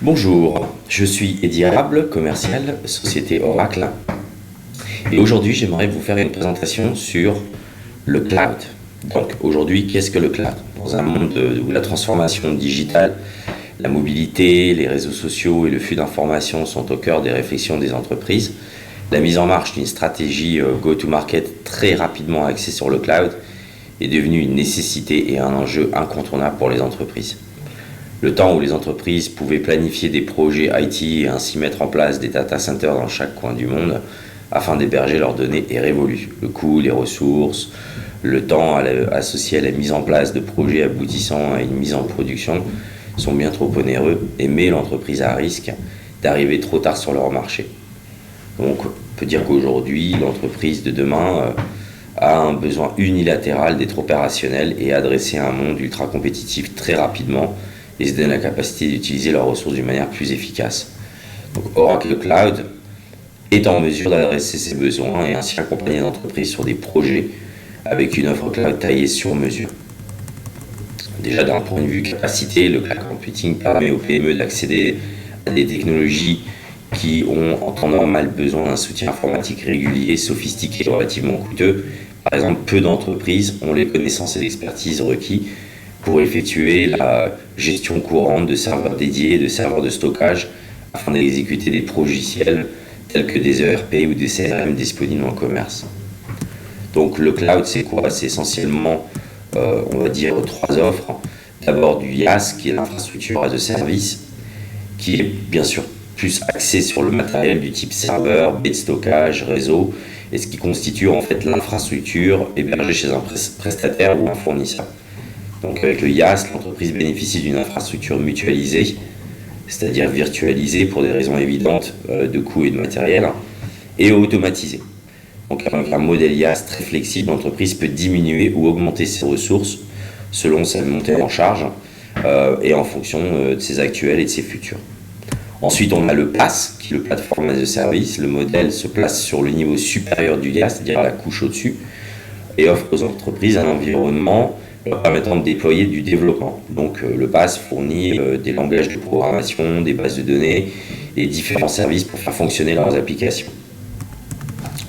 Bonjour, je suis Eddie Arable, commercial, société Oracle. Et aujourd'hui, j'aimerais vous faire une présentation sur le cloud. Donc aujourd'hui, qu'est-ce que le cloud? Dans un monde où la transformation digitale, la mobilité, les réseaux sociaux et le flux d'informations sont au cœur des réflexions des entreprises, la mise en marche d'une stratégie go-to-market très rapidement axée sur le cloud est devenue une nécessité et un enjeu incontournable pour les entreprises. Le temps où les entreprises pouvaient planifier des projets IT et ainsi mettre en place des data centers dans chaque coin du monde afin d'héberger leurs données est révolu. Le coût, les ressources, le temps associé à la mise en place de projets aboutissant à une mise en production sont bien trop onéreux et met l'entreprise à risque d'arriver trop tard sur leur marché. Donc on peut dire qu'aujourd'hui, l'entreprise de demain a un besoin unilatéral d'être opérationnel et adresser un monde ultra compétitif très rapidement et se donne la capacité d'utiliser leurs ressources d'une manière plus efficace. Donc Oracle Cloud est en mesure d'adresser ces besoins et ainsi accompagner l'entreprise sur des projets avec une offre cloud taillée sur mesure. Déjà d'un point de vue capacité, le cloud computing permet aux PME d'accéder à des technologies qui ont en temps normal besoin d'un soutien informatique régulier, sophistiqué et relativement coûteux. Par exemple, peu d'entreprises ont les connaissances et l'expertise requis pour effectuer la gestion courante de serveurs dédiés, de serveurs de stockage, afin d'exécuter des logiciels tels que des ERP ou des CRM disponibles dans le commerce. Donc le cloud, c'est quoi? C'est essentiellement, on va dire, trois offres. D'abord du IaaS, qui est l'infrastructure as a service, qui est bien sûr plus axé sur le matériel du type serveur, baie de stockage, réseau, et ce qui constitue en fait l'infrastructure hébergée chez un prestataire ou un fournisseur. Donc avec le IaaS, l'entreprise bénéficie d'une infrastructure mutualisée, c'est-à-dire virtualisée pour des raisons évidentes de coûts et de matériel, et automatisée. Donc avec un modèle IaaS très flexible, l'entreprise peut diminuer ou augmenter ses ressources selon sa montée en charge et en fonction de ses actuels et de ses futurs. Ensuite, on a le PaaS, qui est le Platform as a Service. Le modèle se place sur le niveau supérieur du IaaS, c'est-à-dire la couche au-dessus, et offre aux entreprises un environnement permettant de déployer du développement. Donc le PaaS fournit des langages de programmation, des bases de données et différents services pour faire fonctionner leurs applications.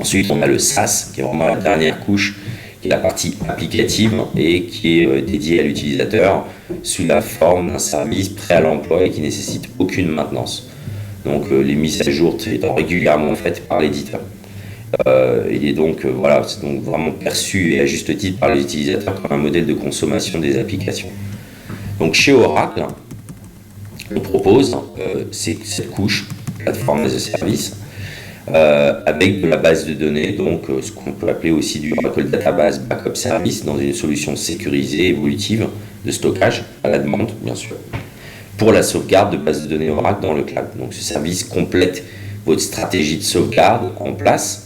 Ensuite, on a le SaaS, qui est vraiment la dernière couche, qui est la partie applicative et qui est dédiée à l'utilisateur sous la forme d'un service prêt à l'emploi et qui ne nécessite aucune maintenance. Donc les mises à jour étant régulièrement faites par l'éditeur. Il est donc, c'est donc vraiment perçu et à juste titre par les utilisateurs comme un modèle de consommation des applications. Donc chez Oracle, on propose cette couche, Platform as a Service, avec de la base de données, donc ce qu'on peut appeler aussi du Oracle Database Backup Service, dans une solution sécurisée, évolutive, de stockage, à la demande bien sûr, pour la sauvegarde de bases de données Oracle dans le cloud. Donc ce service complète votre stratégie de sauvegarde en place,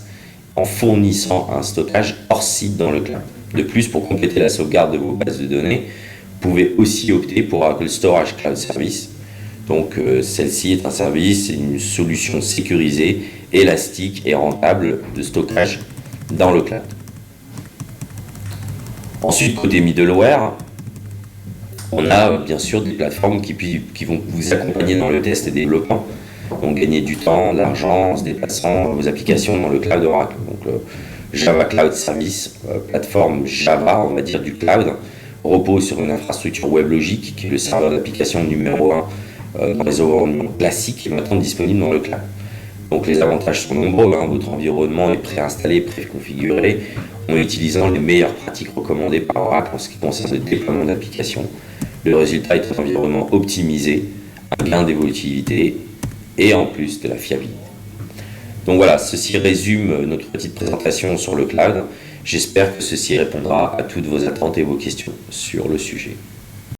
en fournissant un stockage hors site dans le cloud. De plus, pour compléter la sauvegarde de vos bases de données, vous pouvez aussi opter pour Oracle Storage Cloud Service. Donc celle-ci est un service, une solution sécurisée, élastique et rentable de stockage dans le cloud. Ensuite, côté middleware, on a bien sûr des plateformes qui vont vous accompagner dans le test et développement. Donc gagner du temps, de l'argent, en se déplaçant vos applications dans le cloud Oracle. Donc le Java Cloud Service, plateforme Java, on va dire du cloud, repose sur une infrastructure WebLogic qui est le serveur d'application numéro 1 dans les environnements classiques et maintenant disponible dans le cloud. Donc les avantages sont nombreux, votre environnement est préinstallé, préconfiguré, en utilisant les meilleures pratiques recommandées par Oracle en ce qui concerne le déploiement d'applications. Le résultat est un environnement optimisé, un gain d'évolutivité et en plus de la fiabilité. Donc voilà, ceci résume notre petite présentation sur le cloud. J'espère que ceci répondra à toutes vos attentes et vos questions sur le sujet.